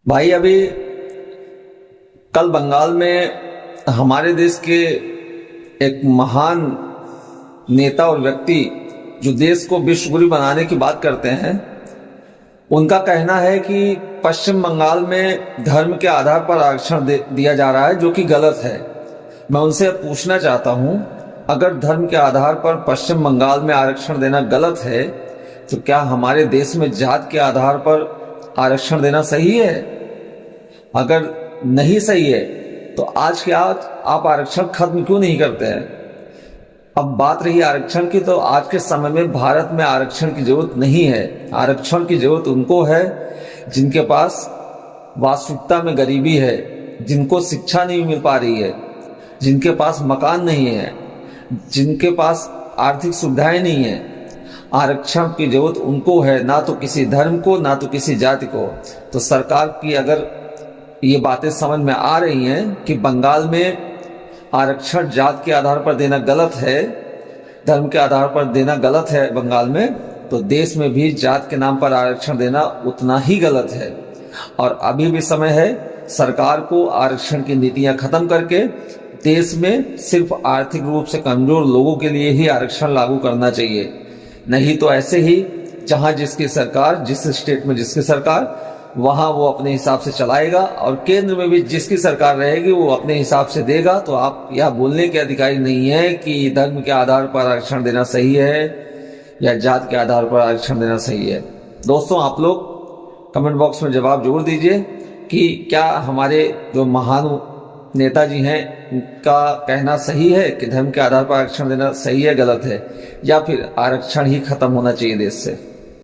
भाई अभी कल बंगाल में हमारे देश के एक महान नेता और व्यक्ति जो देश को विश्व गुरु बनाने की बात करते हैं, उनका कहना है कि पश्चिम बंगाल में धर्म के आधार पर आरक्षण दिया जा रहा है, जो कि गलत है। मैं उनसे पूछना चाहता हूं, अगर धर्म के आधार पर पश्चिम बंगाल में आरक्षण देना गलत है, तो क्या हमारे देश में जात के आधार पर आरक्षण देना सही है? अगर नहीं सही है तो आज के आज आप आरक्षण खत्म क्यों नहीं करते हैं? अब बात रही आरक्षण की, तो आज के समय में भारत में आरक्षण की जरूरत नहीं है। आरक्षण की जरूरत उनको है जिनके पास वास्तविकता में गरीबी है, जिनको शिक्षा नहीं मिल पा रही है, जिनके पास मकान नहीं है, जिनके पास आर्थिक सुविधाएं नहीं है। आरक्षण की जरूरत उनको है, ना तो किसी धर्म को, ना तो किसी जाति को। तो सरकार की अगर ये बातें समझ में आ रही हैं कि बंगाल में आरक्षण जात के आधार पर देना गलत है, धर्म के आधार पर देना गलत है बंगाल में, तो देश में भी जात के नाम पर आरक्षण देना उतना ही गलत है। और अभी भी समय है सरकार को आरक्षण की नीतियां खत्म करके देश में सिर्फ आर्थिक रूप से कमजोर लोगों के लिए ही आरक्षण लागू करना चाहिए। नहीं तो ऐसे ही जहां जिसकी सरकार, जिस स्टेट में जिसकी सरकार, वहां वो अपने हिसाब से चलाएगा, और केंद्र में भी जिसकी सरकार रहेगी वो अपने हिसाब से देगा। तो आप यह बोलने के अधिकारी नहीं है कि धर्म के आधार पर आरक्षण देना सही है या जात के आधार पर आरक्षण देना सही है। दोस्तों, आप लोग कमेंट बॉक्स में जवाब जरूर दीजिए कि क्या हमारे जो महान नेताजी हैं उनका कहना सही है कि धर्म के आधार पर आरक्षण देना सही है, गलत है, या फिर आरक्षण ही खत्म होना चाहिए देश से।